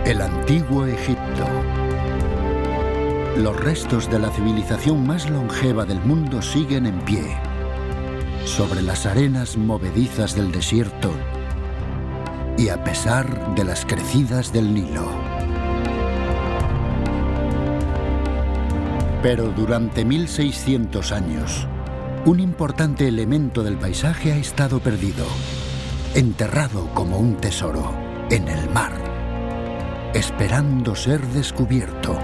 El antiguo Egipto. Los restos de la civilización más longeva del mundo siguen en pie, sobre las arenas movedizas del desierto y a pesar de las crecidas del Nilo. Pero durante 1600 años, un importante elemento del paisaje ha estado perdido, enterrado como un tesoro en el mar, esperando ser descubierto.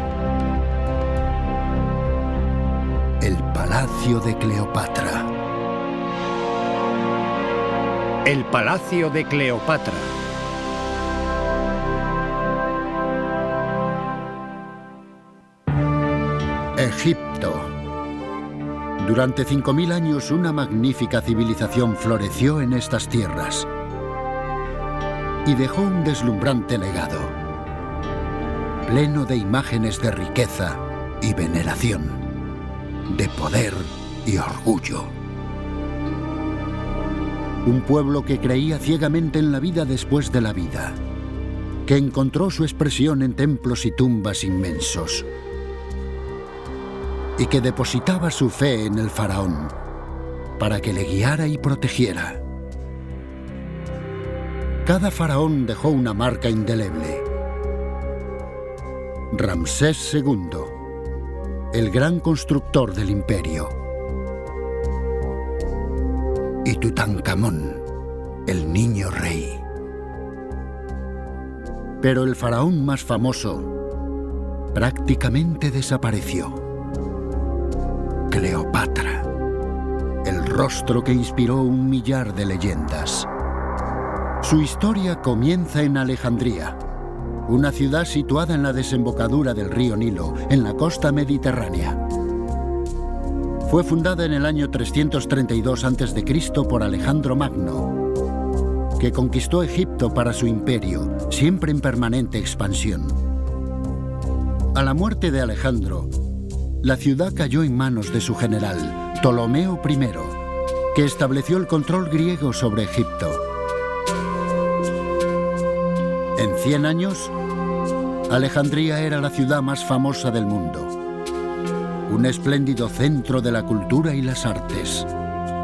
El Palacio de Cleopatra. El Palacio de Cleopatra. Egipto. Durante 5000 años una magnífica civilización floreció en estas tierras y dejó un deslumbrante legado, pleno de imágenes de riqueza y veneración, de poder y orgullo. Un pueblo que creía ciegamente en la vida después de la vida, que encontró su expresión en templos y tumbas inmensos, y que depositaba su fe en el faraón para que le guiara y protegiera. Cada faraón dejó una marca indeleble. Ramsés II, el gran constructor del imperio, y Tutankamón, el niño rey. Pero el faraón más famoso prácticamente desapareció. Cleopatra, el rostro que inspiró 1 millar de leyendas. Su historia comienza en Alejandría, una ciudad situada en la desembocadura del río Nilo, en la costa mediterránea. Fue fundada en el año 332 a.C. por Alejandro Magno, que conquistó Egipto para su imperio, siempre en permanente expansión. A la muerte de Alejandro, la ciudad cayó en manos de su general, Ptolomeo I, que estableció el control griego sobre Egipto. En 100 años, Alejandría era la ciudad más famosa del mundo, un espléndido centro de la cultura y las artes,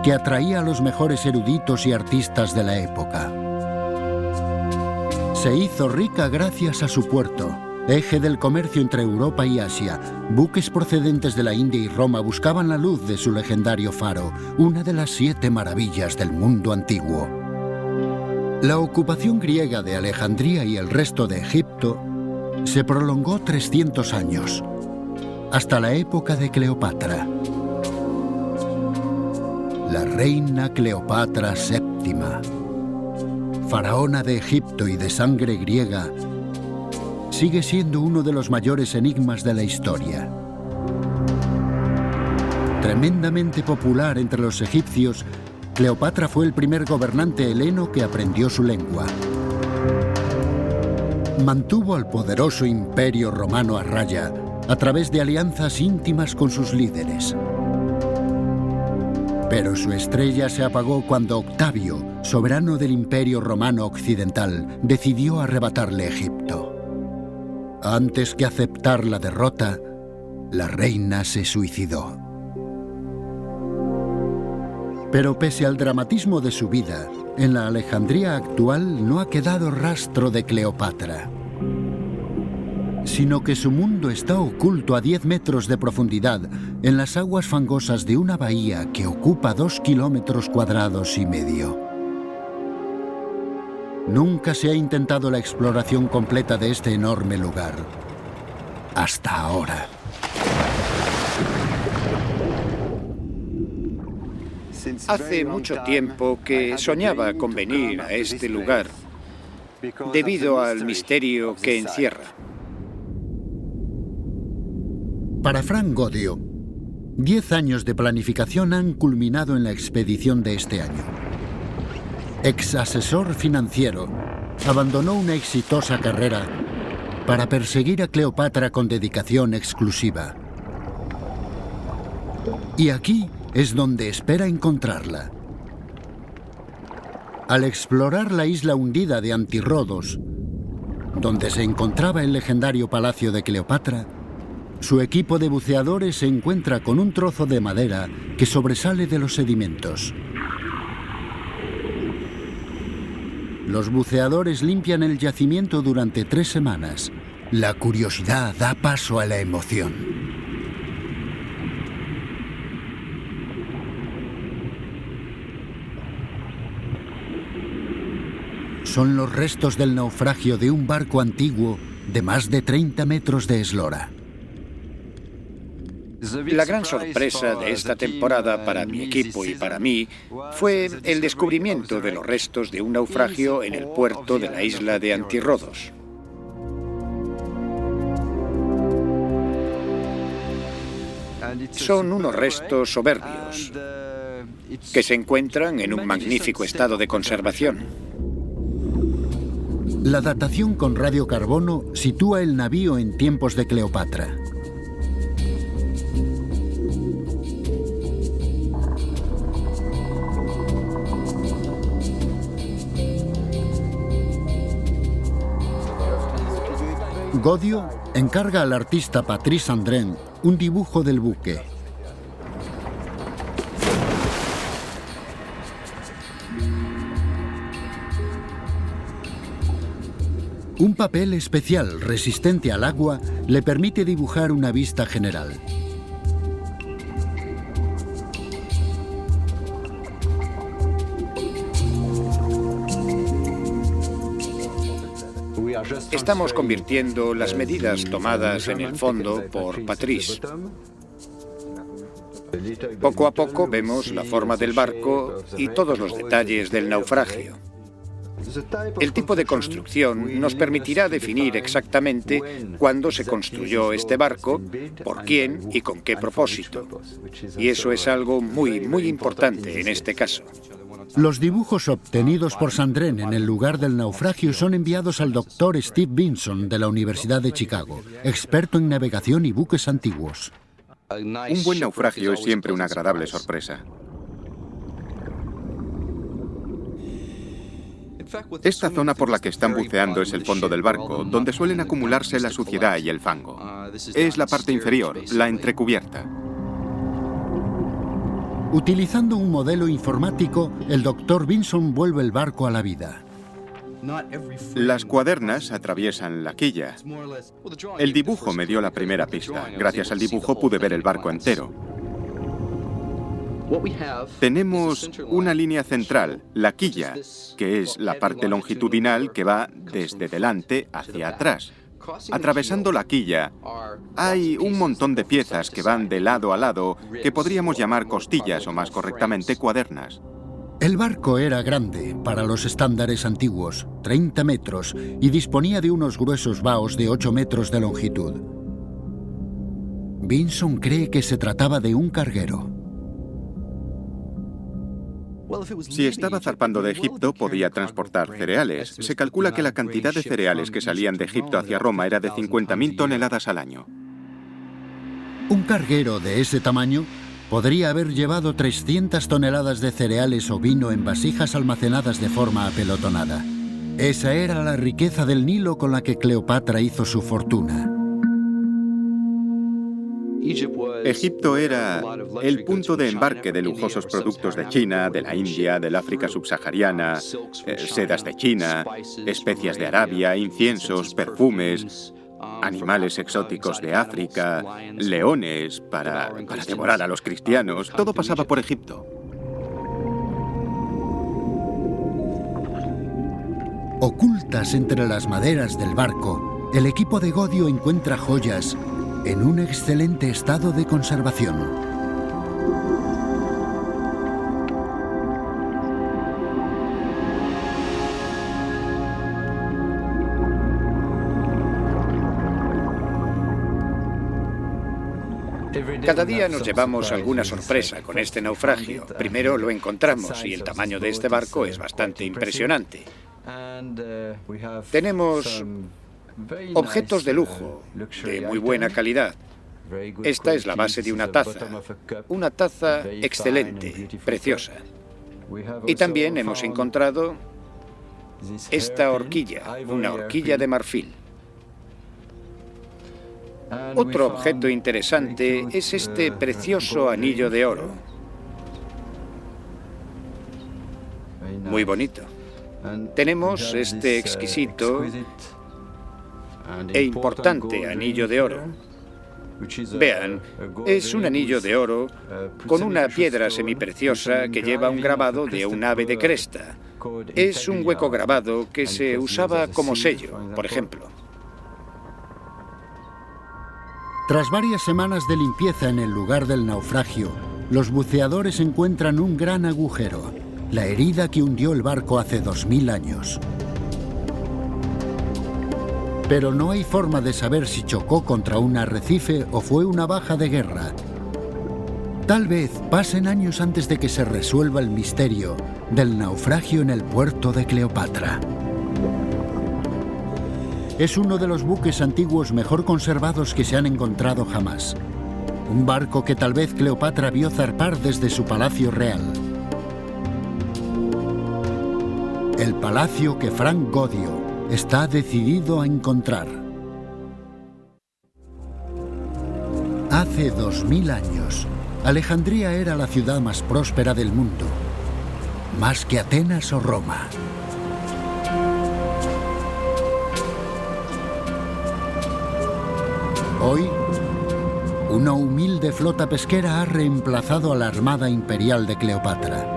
que atraía a los mejores eruditos y artistas de la época. Se hizo rica gracias a su puerto, eje del comercio entre Europa y Asia. Buques procedentes de la India y Roma buscaban la luz de su legendario faro, una de las 7 maravillas del mundo antiguo. La ocupación griega de Alejandría y el resto de Egipto se prolongó 300 años, hasta la época de Cleopatra. La reina Cleopatra VII, faraona de Egipto y de sangre griega, sigue siendo uno de los mayores enigmas de la historia. Tremendamente popular entre los egipcios, Cleopatra fue el primer gobernante heleno que aprendió su lengua. Mantuvo al poderoso imperio romano a raya a través de alianzas íntimas con sus líderes. Pero su estrella se apagó cuando Octavio, soberano del Imperio Romano Occidental, decidió arrebatarle Egipto. Antes que aceptar la derrota, la reina se suicidó. Pero pese al dramatismo de su vida, en la Alejandría actual no ha quedado rastro de Cleopatra, sino que su mundo está oculto a 10 metros de profundidad en las aguas fangosas de una bahía que ocupa 2,5 kilómetros cuadrados. Nunca se ha intentado la exploración completa de este enorme lugar, hasta ahora. Hace mucho tiempo que soñaba con venir a este lugar, debido al misterio que encierra. Para Frank Godio, 10 años de planificación han culminado en la expedición de este año. Ex asesor financiero, abandonó una exitosa carrera para perseguir a Cleopatra con dedicación exclusiva. Y aquí es donde espera encontrarla. Al explorar la isla hundida de Antirrodos, donde se encontraba el legendario palacio de Cleopatra, su equipo de buceadores se encuentra con un trozo de madera que sobresale de los sedimentos. Los buceadores limpian el yacimiento durante 3 semanas. La curiosidad da paso a la emoción. Son los restos del naufragio de un barco antiguo de más de 30 metros de eslora. La gran sorpresa de esta temporada para mi equipo y para mí fue el descubrimiento de los restos de un naufragio en el puerto de la isla de Antirrodos. Son unos restos soberbios que se encuentran en un magnífico estado de conservación. La datación con radiocarbono sitúa el navío en tiempos de Cleopatra. Godio encarga al artista Patrice Andrén un dibujo del buque. Un papel especial resistente al agua le permite dibujar una vista general. Estamos convirtiendo las medidas tomadas en el fondo por Patrice. Poco a poco vemos la forma del barco y todos los detalles del naufragio. El tipo de construcción nos permitirá definir exactamente cuándo se construyó este barco, por quién y con qué propósito. Y eso es algo muy importante en este caso. Los dibujos obtenidos por Sandrén en el lugar del naufragio son enviados al doctor Steve Vinson de la Universidad de Chicago, experto en navegación y buques antiguos. Un buen naufragio es siempre una agradable sorpresa. Esta zona por la que están buceando es el fondo del barco, donde suelen acumularse la suciedad y el fango. Es la parte inferior, la entrecubierta. Utilizando un modelo informático, el doctor Vinson vuelve el barco a la vida. Las cuadernas atraviesan la quilla. El dibujo me dio la primera pista. Gracias al dibujo pude ver el barco entero. Tenemos una línea central, la quilla, que es la parte longitudinal que va desde delante hacia atrás. Atravesando la quilla, hay un montón de piezas que van de lado a lado que podríamos llamar costillas o más correctamente cuadernas. El barco era grande para los estándares antiguos, 30 metros, y disponía de unos gruesos baos de 8 metros de longitud. Vinson cree que se trataba de un carguero. Si estaba zarpando de Egipto, podía transportar cereales. Se calcula que la cantidad de cereales que salían de Egipto hacia Roma era de 50.000 toneladas al año. Un carguero de ese tamaño podría haber llevado 300 toneladas de cereales o vino en vasijas almacenadas de forma apelotonada. Esa era la riqueza del Nilo con la que Cleopatra hizo su fortuna. Egipto era el punto de embarque de lujosos productos de China, de la India, del África subsahariana, sedas de China, especias de Arabia, inciensos, perfumes, animales exóticos de África, leones para devorar a los cristianos. Todo pasaba por Egipto. Ocultas entre las maderas del barco, el equipo de Godio encuentra joyas en un excelente estado de conservación. Cada día nos llevamos alguna sorpresa con este naufragio. Primero lo encontramos y el tamaño de este barco es bastante impresionante. Tenemos objetos de lujo, de muy buena calidad. Esta es la base de una taza excelente, preciosa. Y también hemos encontrado esta horquilla, una horquilla de marfil. Otro objeto interesante es este precioso anillo de oro. Muy bonito. Tenemos este exquisito e importante anillo de oro. Vean, es un anillo de oro con una piedra semipreciosa que lleva un grabado de un ave de cresta. Es un hueco grabado que se usaba como sello, por ejemplo. Tras varias semanas de limpieza en el lugar del naufragio, los buceadores encuentran un gran agujero, la herida que hundió el barco hace 2000 años. Pero no hay forma de saber si chocó contra un arrecife o fue una baja de guerra. Tal vez pasen años antes de que se resuelva el misterio del naufragio en el puerto de Cleopatra. Es uno de los buques antiguos mejor conservados que se han encontrado jamás. Un barco que tal vez Cleopatra vio zarpar desde su palacio real. El palacio que Frank Godio está decidido a encontrar. Hace 2000 años, Alejandría era la ciudad más próspera del mundo, más que Atenas o Roma. Hoy, una humilde flota pesquera ha reemplazado a la armada imperial de Cleopatra.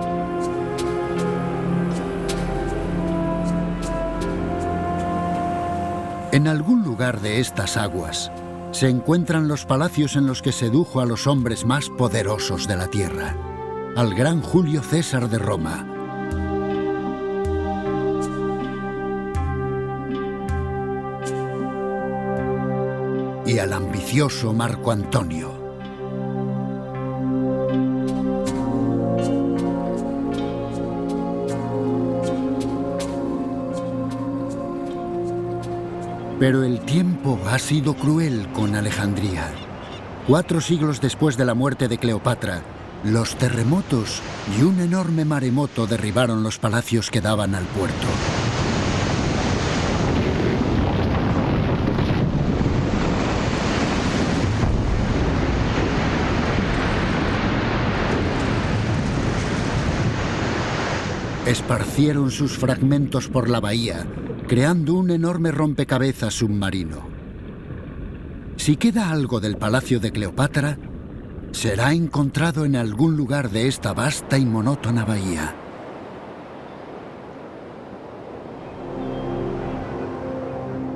En algún lugar de estas aguas se encuentran los palacios en los que sedujo a los hombres más poderosos de la tierra, al gran Julio César de Roma. Y al ambicioso Marco Antonio. Pero el tiempo ha sido cruel con Alejandría. 4 siglos después de la muerte de Cleopatra, los terremotos y un enorme maremoto derribaron los palacios que daban al puerto. Esparcieron sus fragmentos por la bahía, creando un enorme rompecabezas submarino. Si queda algo del palacio de Cleopatra, será encontrado en algún lugar de esta vasta y monótona bahía.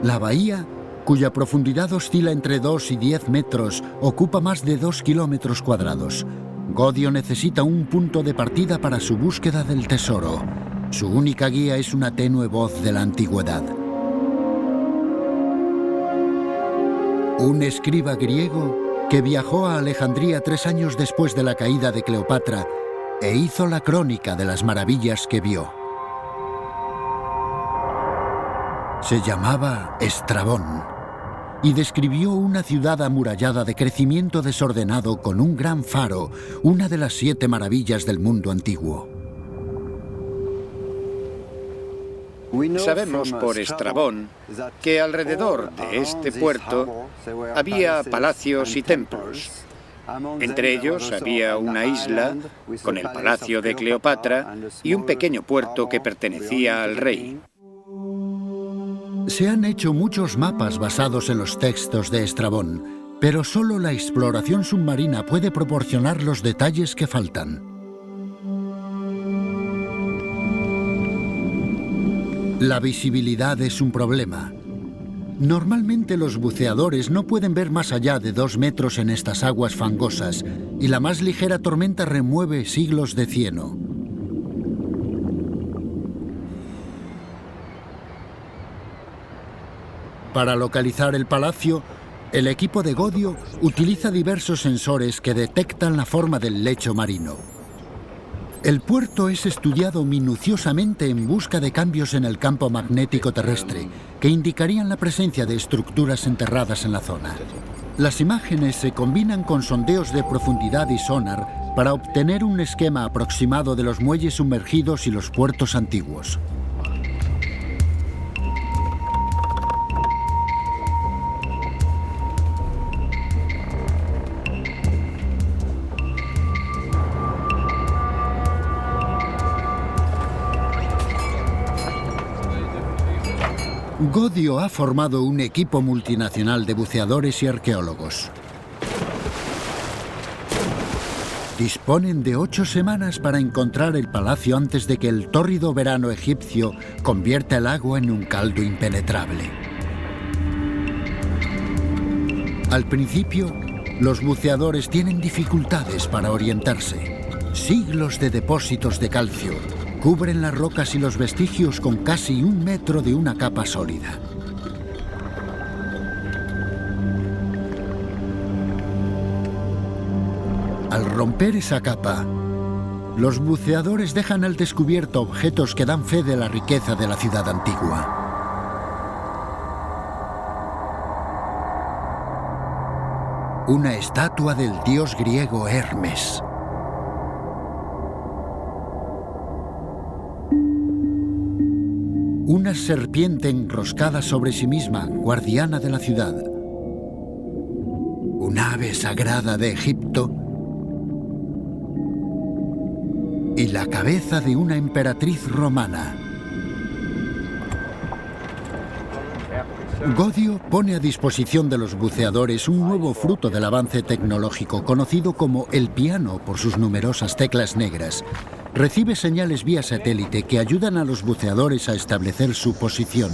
La bahía, cuya profundidad oscila entre 2 y 10 metros, ocupa más de 2 kilómetros cuadrados. Godio necesita un punto de partida para su búsqueda del tesoro. Su única guía es una tenue voz de la antigüedad. Un escriba griego que viajó a Alejandría 3 años después de la caída de Cleopatra e hizo la crónica de las maravillas que vio. Se llamaba Estrabón y describió una ciudad amurallada de crecimiento desordenado con un gran faro, una de las 7 maravillas del mundo antiguo. Sabemos por Estrabón que alrededor de este puerto había palacios y templos. Entre ellos había una isla con el palacio de Cleopatra y un pequeño puerto que pertenecía al rey. Se han hecho muchos mapas basados en los textos de Estrabón, pero solo la exploración submarina puede proporcionar los detalles que faltan. La visibilidad es un problema. Normalmente los buceadores no pueden ver más allá de 2 metros en estas aguas fangosas, y la más ligera tormenta remueve siglos de cieno. Para localizar el palacio, el equipo de Godio utiliza diversos sensores que detectan la forma del lecho marino. El puerto es estudiado minuciosamente en busca de cambios en el campo magnético terrestre, que indicarían la presencia de estructuras enterradas en la zona. Las imágenes se combinan con sondeos de profundidad y sonar para obtener un esquema aproximado de los muelles sumergidos y los puertos antiguos. Godio ha formado un equipo multinacional de buceadores y arqueólogos. Disponen de 8 semanas para encontrar el palacio antes de que el tórrido verano egipcio convierta el agua en un caldo impenetrable. Al principio, los buceadores tienen dificultades para orientarse. Siglos de depósitos de calcio cubren las rocas y los vestigios con casi 1 metro de una capa sólida. Al romper esa capa, los buceadores dejan al descubierto objetos que dan fe de la riqueza de la ciudad antigua. Una estatua del dios griego Hermes. Una serpiente enroscada sobre sí misma, guardiana de la ciudad. Un ave sagrada de Egipto. Y la cabeza de una emperatriz romana. Godio pone a disposición de los buceadores un nuevo fruto del avance tecnológico, conocido como el piano por sus numerosas teclas negras. Recibe señales vía satélite que ayudan a los buceadores a establecer su posición.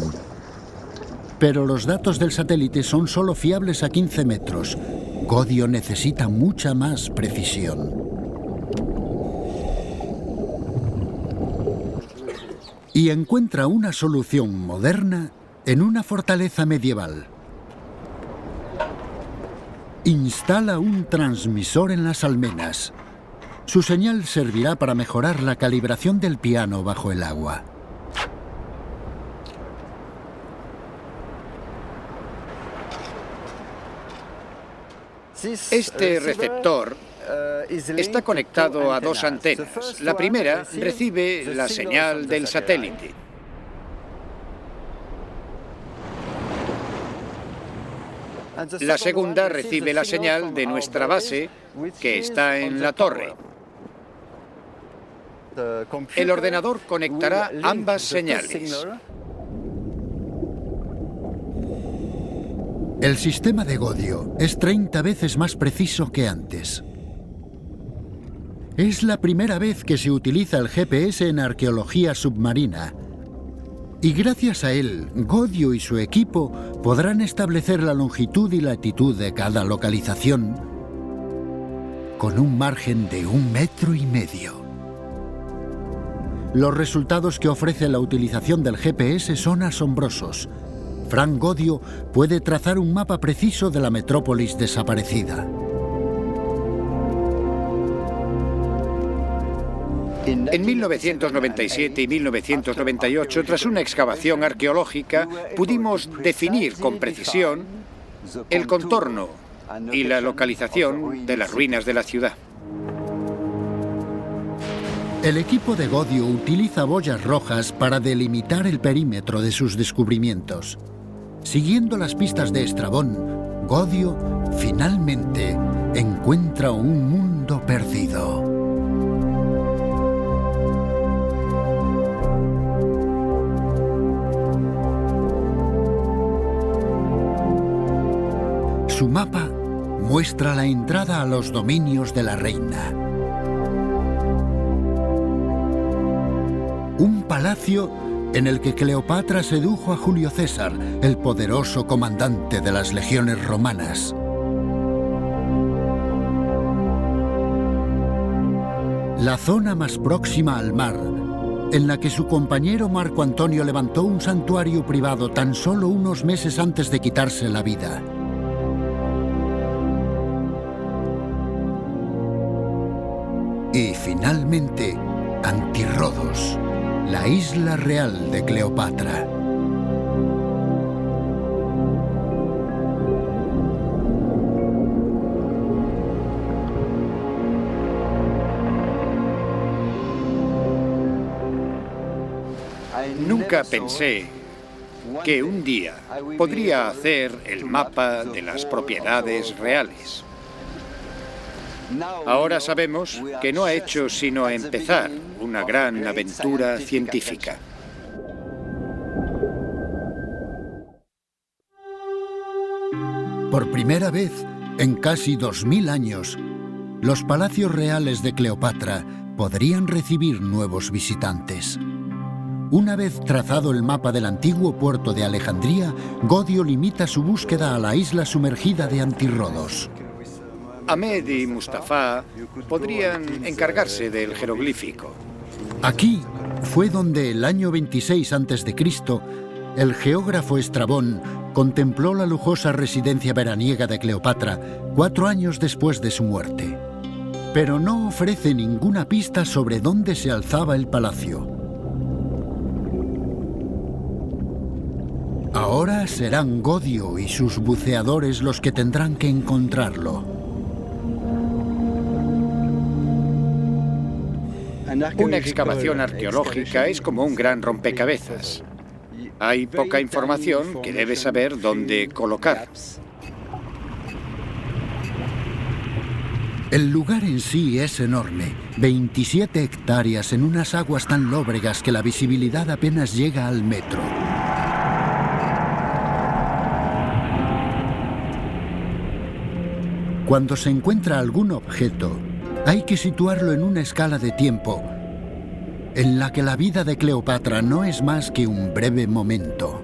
Pero los datos del satélite son solo fiables a 15 metros. Godio necesita mucha más precisión. Y encuentra una solución moderna en una fortaleza medieval. Instala un transmisor en las almenas. Su señal servirá para mejorar la calibración del piano bajo el agua. Este receptor está conectado a 2 antenas. La primera recibe la señal del satélite. La segunda recibe la señal de nuestra base, que está en la torre. El ordenador conectará ambas señales. El sistema de Godio es 30 veces más preciso que antes. Es la primera vez que se utiliza el GPS en arqueología submarina. Y gracias a él, Godio y su equipo podrán establecer la longitud y latitud de cada localización con un margen de 1,5 metros. Los resultados que ofrece la utilización del GPS son asombrosos. Frank Godio puede trazar un mapa preciso de la metrópolis desaparecida. En 1997 y 1998, tras una excavación arqueológica, pudimos definir con precisión el contorno y la localización de las ruinas de la ciudad. El equipo de Godio utiliza boyas rojas para delimitar el perímetro de sus descubrimientos. Siguiendo las pistas de Estrabón, Godio finalmente encuentra un mundo perdido. Su mapa muestra la entrada a los dominios de la reina. Un palacio en el que Cleopatra sedujo a Julio César, el poderoso comandante de las legiones romanas. La zona más próxima al mar, en la que su compañero Marco Antonio levantó un santuario privado tan solo unos meses antes de quitarse la vida. Y finalmente, Antirrodos, la isla real de Cleopatra. Nunca pensé que un día podría hacer el mapa de las propiedades reales. Ahora sabemos que no ha hecho sino empezar una gran aventura científica. Por primera vez en casi 2000 años, los palacios reales de Cleopatra podrían recibir nuevos visitantes. Una vez trazado el mapa del antiguo puerto de Alejandría, Godio limita su búsqueda a la isla sumergida de Antirrodos. Ahmed y Mustafa podrían encargarse del jeroglífico. Aquí fue donde el año 26 a.C., el geógrafo Estrabón contempló la lujosa residencia veraniega de Cleopatra 4 años después de su muerte. Pero no ofrece ninguna pista sobre dónde se alzaba el palacio. Ahora serán Godio y sus buceadores los que tendrán que encontrarlo. Una excavación arqueológica es como un gran rompecabezas. Hay poca información que debes saber dónde colocar. El lugar en sí es enorme, 27 hectáreas en unas aguas tan lóbregas que la visibilidad apenas llega al metro. Cuando se encuentra algún objeto, hay que situarlo en una escala de tiempo en la que la vida de Cleopatra no es más que un breve momento.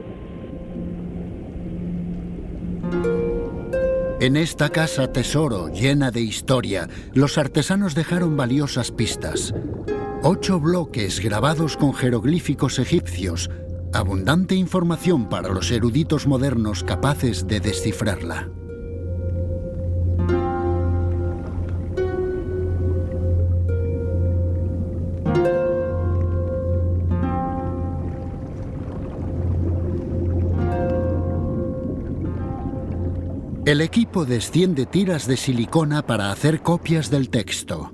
En esta casa tesoro llena de historia, los artesanos dejaron valiosas pistas. 8 bloques grabados con jeroglíficos egipcios, abundante información para los eruditos modernos capaces de descifrarla. El equipo desciende tiras de silicona para hacer copias del texto.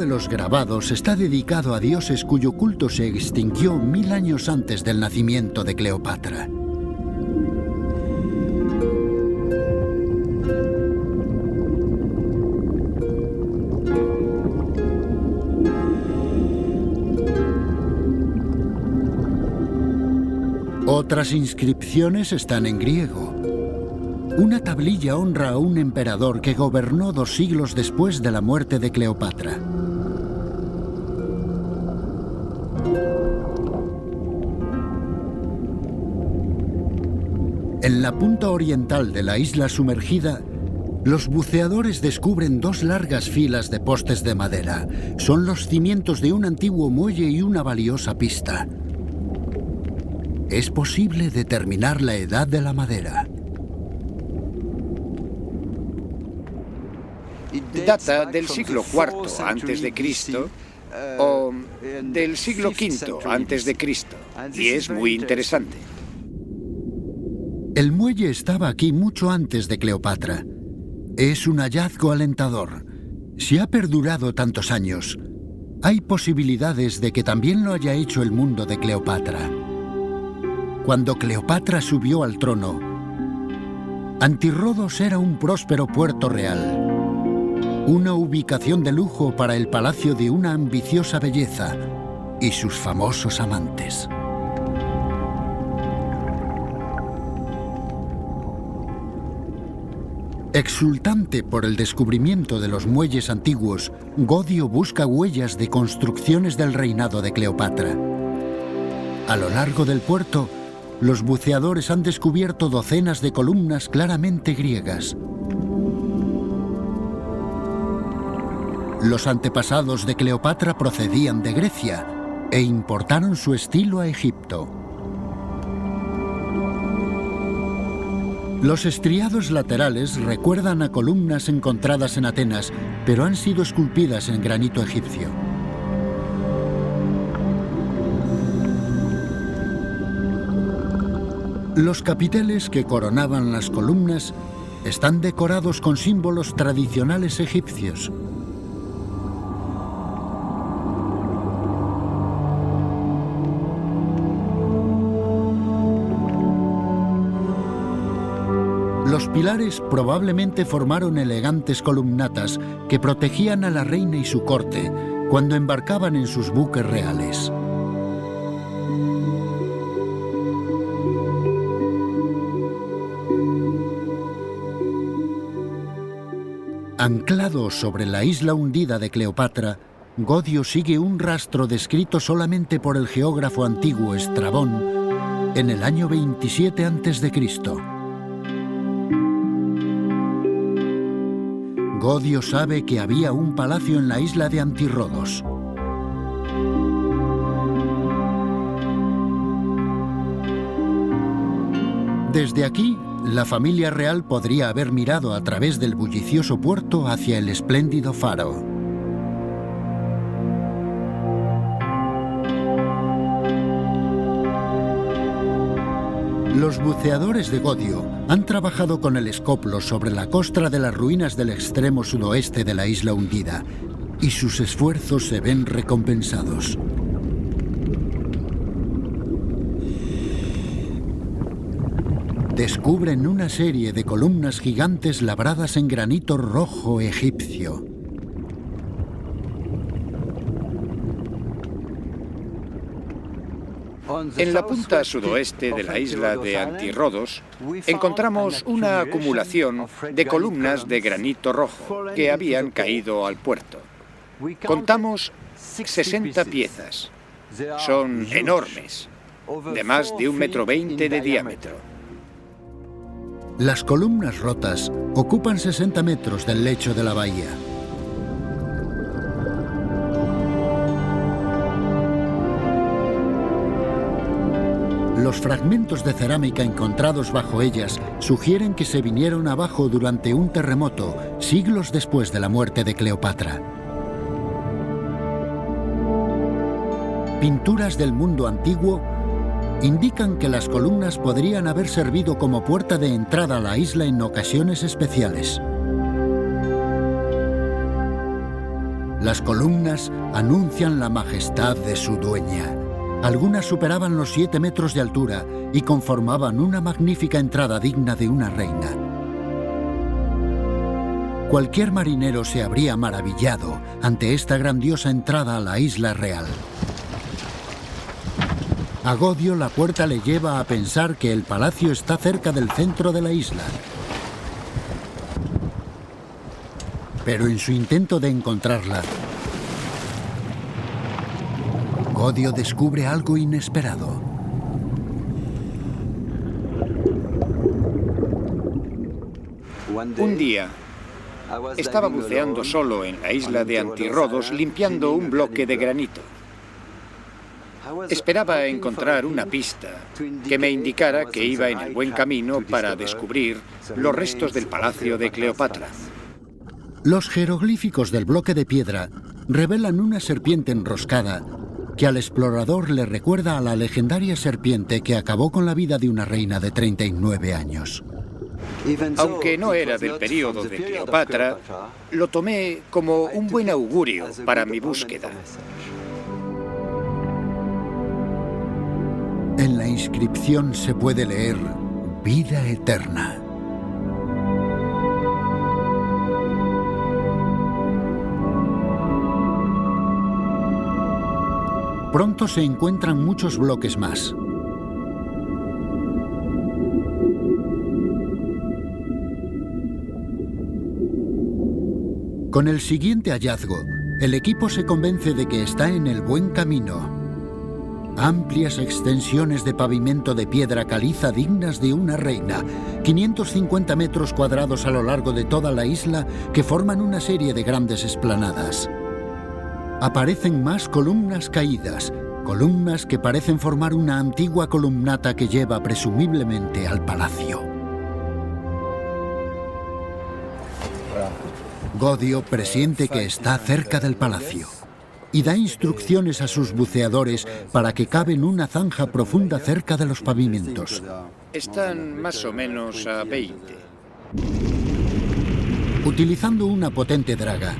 Los grabados está dedicado a dioses cuyo culto se extinguió 1000 años antes del nacimiento de Cleopatra. Otras inscripciones están en griego. Una tablilla honra a un emperador que gobernó 2 siglos después de la muerte de Cleopatra. En la punta oriental de la isla sumergida, los buceadores descubren 2 largas filas de postes de madera. Son los cimientos de un antiguo muelle y una valiosa pista. Es posible determinar la edad de la madera. Data del siglo IV a.C. o del siglo V a.C. y es muy interesante. El muelle estaba aquí mucho antes de Cleopatra. Es un hallazgo alentador. Si ha perdurado tantos años, hay posibilidades de que también lo haya hecho el mundo de Cleopatra. Cuando Cleopatra subió al trono, Antirrodos era un próspero puerto real, una ubicación de lujo para el palacio de una ambiciosa belleza y sus famosos amantes. Exultante por el descubrimiento de los muelles antiguos, Godio busca huellas de construcciones del reinado de Cleopatra. A lo largo del puerto, los buceadores han descubierto docenas de columnas claramente griegas. Los antepasados de Cleopatra procedían de Grecia e importaron su estilo a Egipto. Los estriados laterales recuerdan a columnas encontradas en Atenas, pero han sido esculpidas en granito egipcio. Los capiteles que coronaban las columnas están decorados con símbolos tradicionales egipcios. Los pilares probablemente formaron elegantes columnatas que protegían a la reina y su corte cuando embarcaban en sus buques reales. Anclado sobre la isla hundida de Cleopatra, Godio sigue un rastro descrito solamente por el geógrafo antiguo Estrabón en el año 27 a.C. Godio sabe que había un palacio en la isla de Antirrodos. Desde aquí, la familia real podría haber mirado a través del bullicioso puerto hacia el espléndido faro. Los buceadores de Godio han trabajado con el escoplo sobre la costra de las ruinas del extremo sudoeste de la isla hundida, y sus esfuerzos se ven recompensados. Descubren una serie de columnas gigantes labradas en granito rojo egipcio. En la punta sudoeste de la isla de Antirrodos encontramos una acumulación de columnas de granito rojo que habían caído al puerto. Contamos 60 piezas. Son enormes, de más de 1,20 m de diámetro. Las columnas rotas ocupan 60 metros del lecho de la bahía. Los fragmentos de cerámica encontrados bajo ellas sugieren que se vinieron abajo durante un terremoto siglos después de la muerte de Cleopatra. Pinturas del mundo antiguo indican que las columnas podrían haber servido como puerta de entrada a la isla en ocasiones especiales. Las columnas anuncian la majestad de su dueña. Algunas superaban los 7 metros de altura y conformaban una magnífica entrada digna de una reina. Cualquier marinero se habría maravillado ante esta grandiosa entrada a la isla real. A Godio la puerta le lleva a pensar que el palacio está cerca del centro de la isla. Pero en su intento de encontrarla, Godio descubre algo inesperado. Un día, estaba buceando solo en la isla de Antirrodos limpiando un bloque de granito. Esperaba encontrar una pista que me indicara que iba en el buen camino para descubrir los restos del palacio de Cleopatra. Los jeroglíficos del bloque de piedra revelan una serpiente enroscada que al explorador le recuerda a la legendaria serpiente que acabó con la vida de una reina de 39 años. Aunque no era del período de Cleopatra, lo tomé como un buen augurio para mi búsqueda. En la inscripción se puede leer vida eterna. Pronto se encuentran muchos bloques más. Con el siguiente hallazgo, el equipo se convence de que está en el buen camino. Amplias extensiones de pavimento de piedra caliza dignas de una reina, 550 metros cuadrados a lo largo de toda la isla que forman una serie de grandes esplanadas. Aparecen más columnas caídas, columnas que parecen formar una antigua columnata que lleva presumiblemente al palacio. Godio presiente que está cerca del palacio. y da instrucciones a sus buceadores para que caven una zanja profunda cerca de los pavimentos. Están más o menos a 20. Utilizando una potente draga,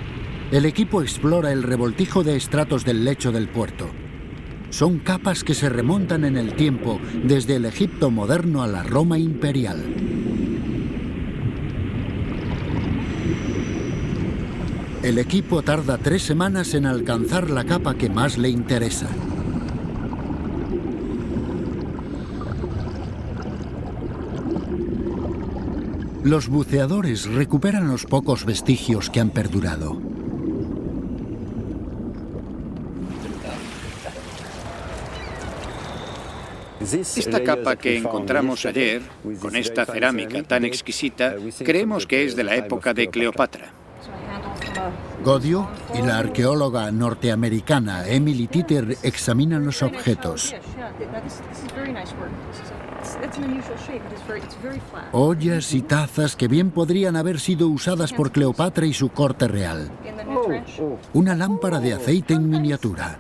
el equipo explora el revoltijo de estratos del lecho del puerto. Son capas que se remontan en el tiempo desde el Egipto moderno a la Roma imperial. El equipo tarda 3 semanas en alcanzar la capa que más le interesa. Los buceadores recuperan los pocos vestigios que han perdurado. Esta capa que encontramos ayer, con esta cerámica tan exquisita, creemos que es de la época de Cleopatra. Godio y la arqueóloga norteamericana Emily Titter examinan los objetos. Ollas y tazas que bien podrían haber sido usadas por Cleopatra y su corte real. Una lámpara de aceite en miniatura.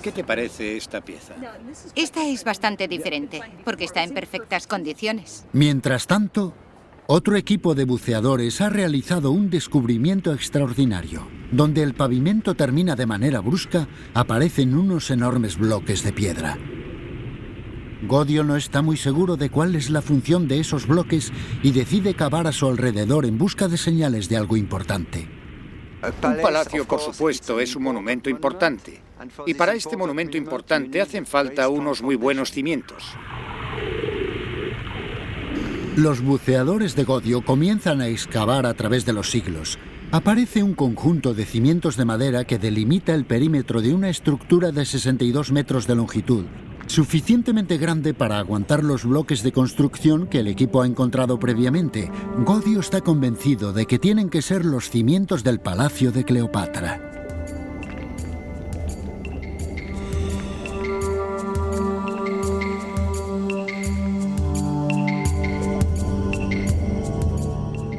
¿Qué te parece esta pieza? Esta es bastante diferente, porque está en perfectas condiciones. Mientras tanto, otro equipo de buceadores ha realizado un descubrimiento extraordinario. Donde el pavimento termina de manera brusca, aparecen unos enormes bloques de piedra. Godio no está muy seguro de cuál es la función de esos bloques y decide cavar a su alrededor en busca de señales de algo importante. Un palacio, por supuesto, es un monumento importante. Y para este monumento importante hacen falta unos muy buenos cimientos. Los buceadores de Godio comienzan a excavar a través de los siglos. Aparece un conjunto de cimientos de madera que delimita el perímetro de una estructura de 62 metros de longitud, suficientemente grande para aguantar los bloques de construcción que el equipo ha encontrado previamente. Godio está convencido de que tienen que ser los cimientos del palacio de Cleopatra.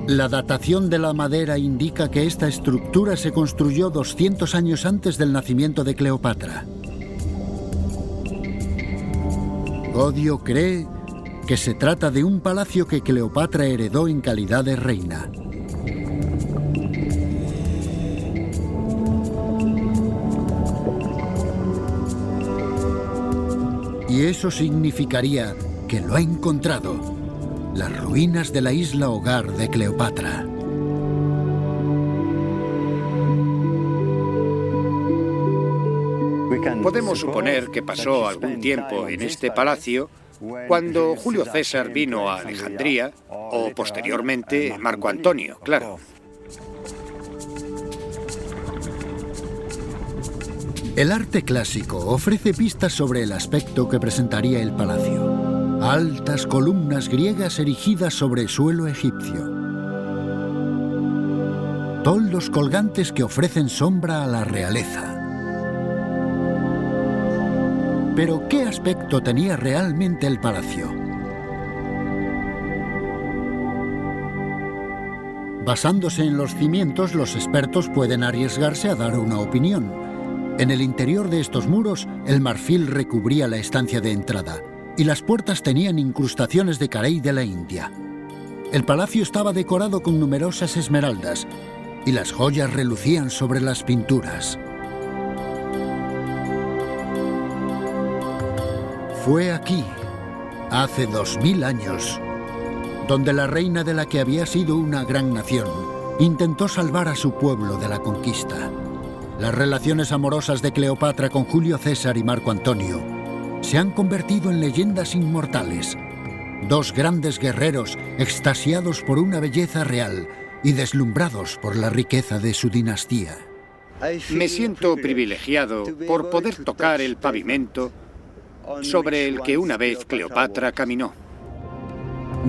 La datación de la madera indica que esta estructura se construyó 200 años antes del nacimiento de Cleopatra. Godio cree que se trata de un palacio que Cleopatra heredó en calidad de reina. Y eso significaría que lo ha encontrado. Las ruinas de la isla hogar de Cleopatra. Podemos suponer que pasó algún tiempo en este palacio cuando Julio César vino a Alejandría, o posteriormente Marco Antonio, claro. El arte clásico ofrece pistas sobre el aspecto que presentaría el palacio. Altas columnas griegas erigidas sobre suelo egipcio. Toldos colgantes que ofrecen sombra a la realeza. Pero, ¿qué aspecto tenía realmente el palacio? Basándose en los cimientos, los expertos pueden arriesgarse a dar una opinión. En el interior de estos muros, el marfil recubría la estancia de entrada y las puertas tenían incrustaciones de carey de la India. El palacio estaba decorado con numerosas esmeraldas y las joyas relucían sobre las pinturas. Fue aquí, hace 2000 años, donde la reina de la que había sido una gran nación intentó salvar a su pueblo de la conquista. Las relaciones amorosas de Cleopatra con Julio César y Marco Antonio se han convertido en leyendas inmortales. Dos grandes guerreros extasiados por una belleza real y deslumbrados por la riqueza de su dinastía. Me siento privilegiado por poder tocar el pavimento sobre el que una vez Cleopatra caminó.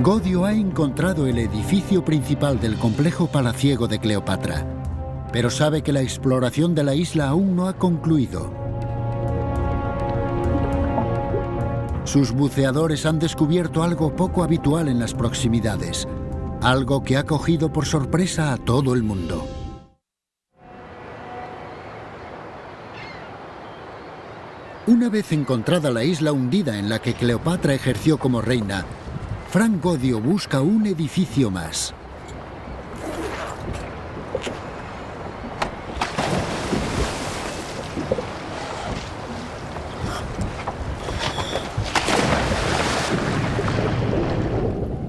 Godio ha encontrado el edificio principal del complejo palaciego de Cleopatra, pero sabe que la exploración de la isla aún no ha concluido. Sus buceadores han descubierto algo poco habitual en las proximidades, algo que ha cogido por sorpresa a todo el mundo. Una vez encontrada la isla hundida en la que Cleopatra ejerció como reina, Frank Godio busca un edificio más.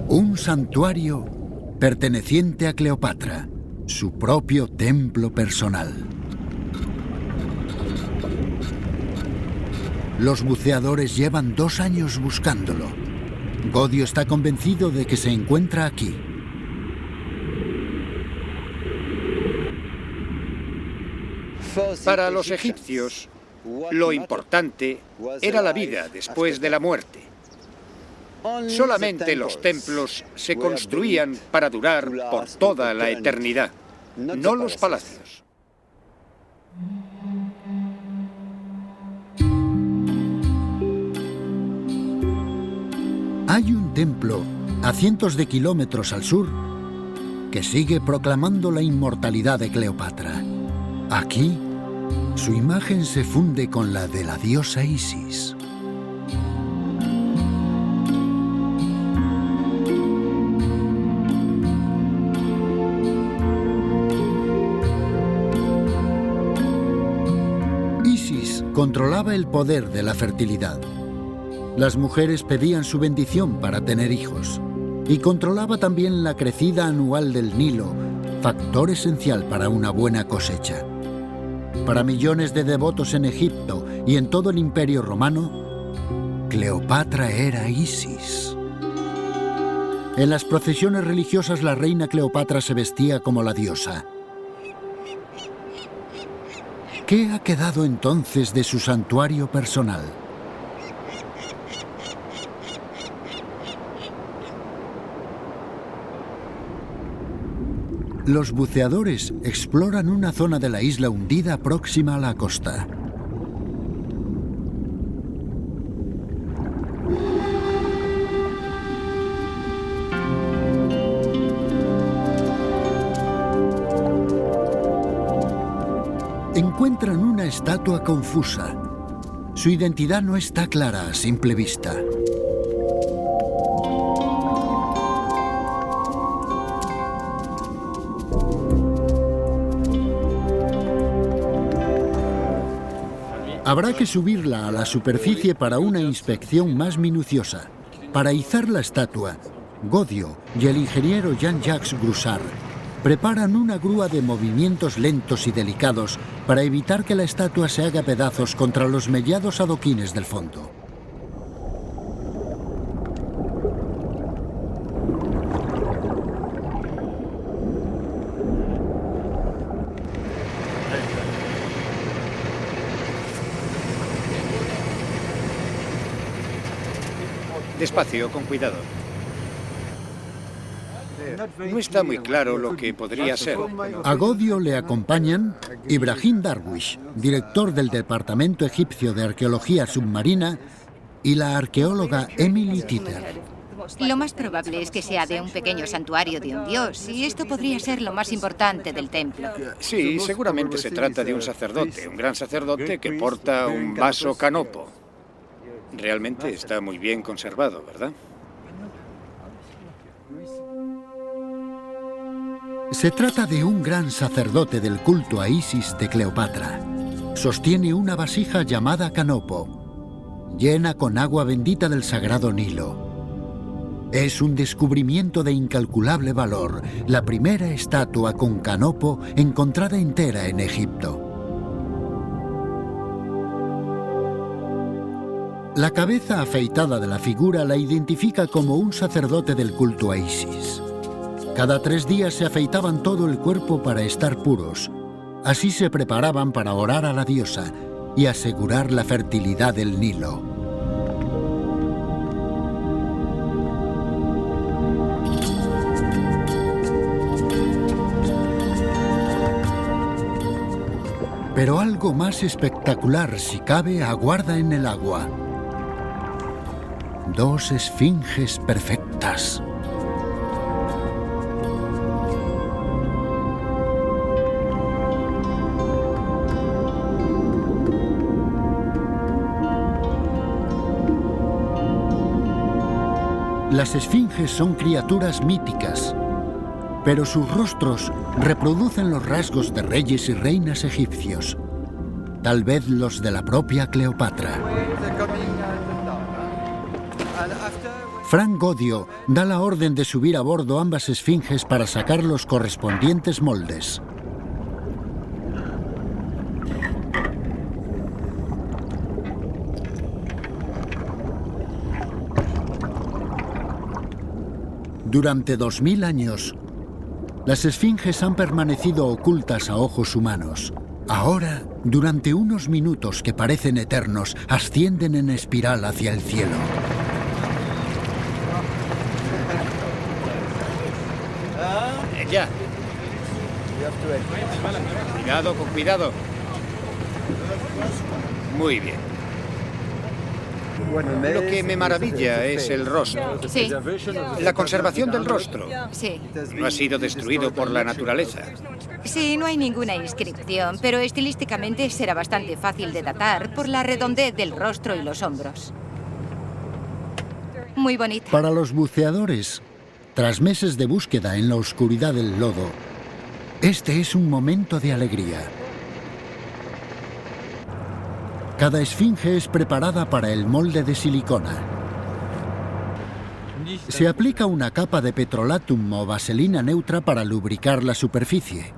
Un santuario perteneciente a Cleopatra, su propio templo personal. Los buceadores llevan 2 años buscándolo. Godio está convencido de que se encuentra aquí. Para los egipcios, lo importante era la vida después de la muerte. Solamente los templos se construían para durar por toda la eternidad, no los palacios. Hay un templo a cientos de kilómetros al sur que sigue proclamando la inmortalidad de Cleopatra. Aquí, su imagen se funde con la de la diosa Isis. Isis controlaba el poder de la fertilidad. Las mujeres pedían su bendición para tener hijos y controlaba también la crecida anual del Nilo, factor esencial para una buena cosecha. Para millones de devotos en Egipto y en todo el Imperio Romano, Cleopatra era Isis. En las procesiones religiosas la reina Cleopatra se vestía como la diosa. ¿Qué ha quedado entonces de su santuario personal? Los buceadores exploran una zona de la isla hundida próxima a la costa. Encuentran una estatua confusa. Su identidad no está clara a simple vista. Habrá que subirla a la superficie para una inspección más minuciosa. Para izar la estatua, Godio y el ingeniero Jean-Jacques Groussard preparan una grúa de movimientos lentos y delicados para evitar que la estatua se haga pedazos contra los mellados adoquines del fondo. Despacio, con cuidado. No está muy claro lo que podría ser. A Godio le acompañan Ibrahim Darwish, director del Departamento Egipcio de Arqueología Submarina, y la arqueóloga Emily Titter. Lo más probable es que sea de un pequeño santuario de un dios, y esto podría ser lo más importante del templo. Sí, seguramente se trata de un sacerdote, un gran sacerdote que porta un vaso canopo. Realmente está muy bien conservado, ¿verdad? Se trata de un gran sacerdote del culto a Isis de Cleopatra. Sostiene una vasija llamada canopo, llena con agua bendita del sagrado Nilo. Es un descubrimiento de incalculable valor, la primera estatua con canopo encontrada entera en Egipto. La cabeza afeitada de la figura la identifica como un sacerdote del culto a Isis. Cada 3 días se afeitaban todo el cuerpo para estar puros. Así se preparaban para orar a la diosa y asegurar la fertilidad del Nilo. Pero algo más espectacular, si cabe, aguarda en el agua. 2 esfinges perfectas. Las esfinges son criaturas míticas, pero sus rostros reproducen los rasgos de reyes y reinas egipcios, tal vez los de la propia Cleopatra. Frank Godio da la orden de subir a bordo ambas esfinges para sacar los correspondientes moldes. Durante 2000 años, las esfinges han permanecido ocultas a ojos humanos. Ahora, durante unos minutos que parecen eternos, ascienden en espiral hacia el cielo. Ya. Cuidado, con cuidado. Muy bien. Lo que me maravilla es el rostro. Sí, La conservación del rostro. sí. No ha sido destruido por la naturaleza. Sí, no hay ninguna inscripción, pero estilísticamente será bastante fácil de datar por la redondez del rostro y los hombros. Muy bonita. Para los buceadores, tras meses de búsqueda en la oscuridad del lodo, este es un momento de alegría. Cada esfinge es preparada para el molde de silicona. Se aplica una capa de petrolatum o vaselina neutra para lubricar la superficie.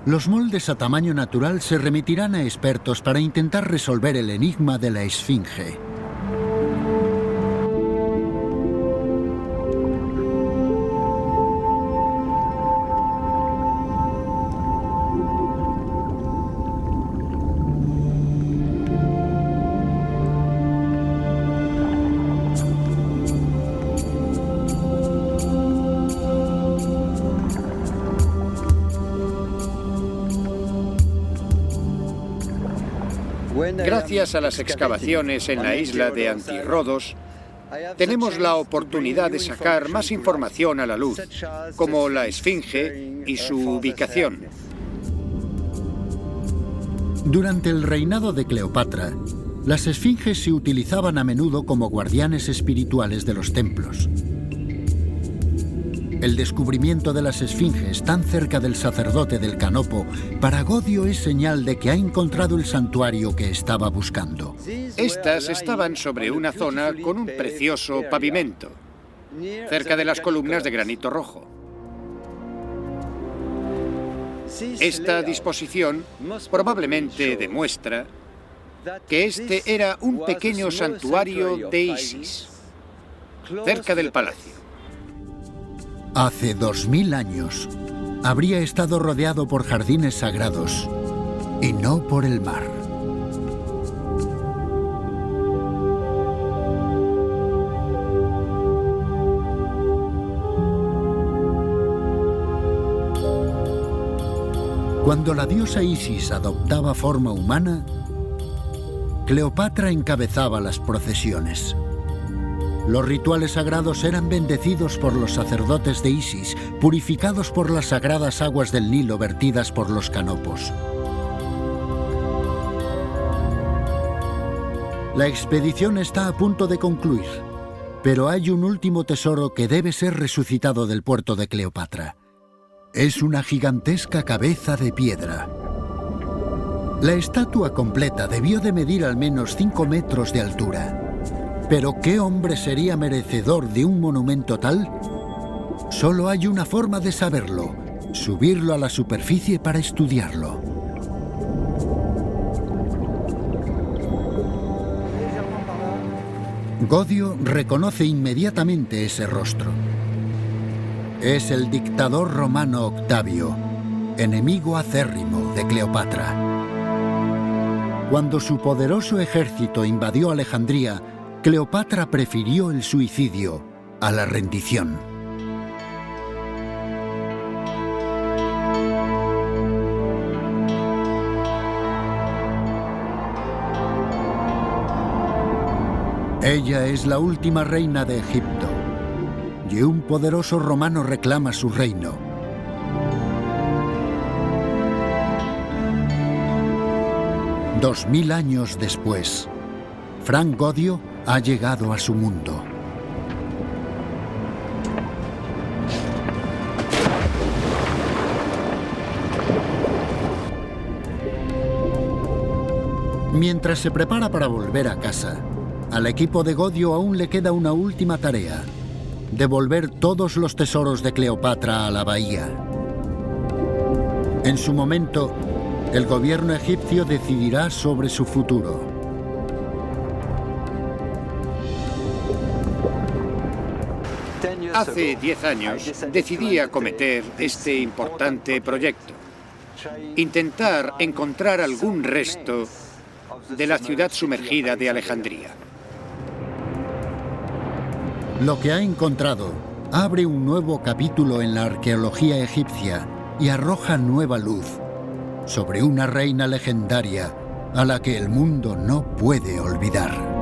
Los moldes a tamaño natural se remitirán a expertos para intentar resolver el enigma de la esfinge. Gracias a las excavaciones en la isla de Antirrodos, tenemos la oportunidad de sacar más información a la luz, como la esfinge y su ubicación. Durante el reinado de Cleopatra, las esfinges se utilizaban a menudo como guardianes espirituales de los templos. El descubrimiento de las esfinges tan cerca del sacerdote del Canopo para Godio es señal de que ha encontrado el santuario que estaba buscando. Estas estaban sobre una zona con un precioso pavimento, cerca de las columnas de granito rojo. Esta disposición probablemente demuestra que este era un pequeño santuario de Isis, cerca del palacio. Hace 2000 años, habría estado rodeado por jardines sagrados y no por el mar. Cuando la diosa Isis adoptaba forma humana, Cleopatra encabezaba las procesiones. Los rituales sagrados eran bendecidos por los sacerdotes de Isis, purificados por las sagradas aguas del Nilo vertidas por los canopos. La expedición está a punto de concluir, pero hay un último tesoro que debe ser resucitado del puerto de Cleopatra. Es una gigantesca cabeza de piedra. La estatua completa debió de medir al menos 5 metros de altura. ¿Pero qué hombre sería merecedor de un monumento tal? Solo hay una forma de saberlo: subirlo a la superficie para estudiarlo. Godio reconoce inmediatamente ese rostro. Es el dictador romano Octavio, enemigo acérrimo de Cleopatra. Cuando su poderoso ejército invadió Alejandría, Cleopatra prefirió el suicidio a la rendición. Ella es la última reina de Egipto, y un poderoso romano reclama su reino. Dos 2000 años después, Frank Godio ha llegado a su mundo. Mientras se prepara para volver a casa, al equipo de Godio aún le queda una última tarea: devolver todos los tesoros de Cleopatra a la bahía. En su momento, el gobierno egipcio decidirá sobre su futuro. Hace 10 años decidí acometer este importante proyecto. Intentar encontrar algún resto de la ciudad sumergida de Alejandría. Lo que ha encontrado abre un nuevo capítulo en la arqueología egipcia y arroja nueva luz sobre una reina legendaria a la que el mundo no puede olvidar.